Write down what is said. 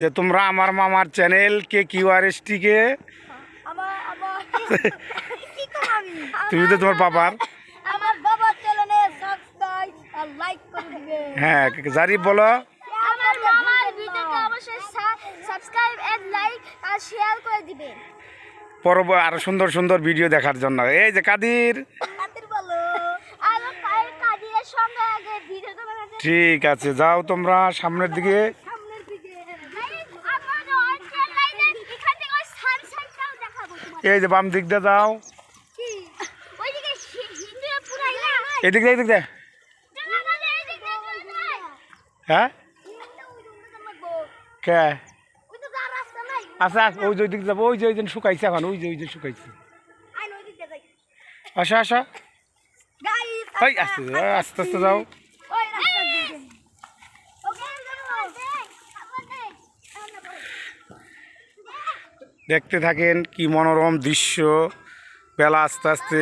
যে তোমরা আমার মামার চ্যানেল কে কিউআরএসটি কে তুমি তো তোমার বাবার হ্যাঁ জারিফ বলো আমার মামার ভিডিওটা অবশ্যই সাবস্ক্রাইব এন্ড লাইক আর শেয়ার করে দিবেন আরো সুন্দর সুন্দর ভিডিও দেখার জন্য। এই যে কাদির বলো আর কাদিরের সঙ্গে আগে ভিডিও তো বানাতে ঠিক আছে, যাও তোমরা সামনের দিকে। সামনের দিকে আমাদের অনলাইন লাইনে এখান থেকে সানসেটটাও দেখাবো তোমাদের। এই যে বাম দিক দিয়ে যাও, কি ওইদিকে হিন্দুরা পুরো ইয়া এদিক দিয়ে এইদিকে হ্যাঁ কে ওই তো যা রাস্তা নাই আচ্ছা ওই যে দিক যাবো, ওই যে শুকাইছে এখন, ওই যে শুকাইছে। আইন ওই দিকে যাই আসা আসা গাইস ওই আস্তে আস্তে আস্তে যাও। ওই রাস্তা দিকে ওকে দেখতে থাকেন কি মনোরম দৃশ্য, বেলা আস্তে আস্তে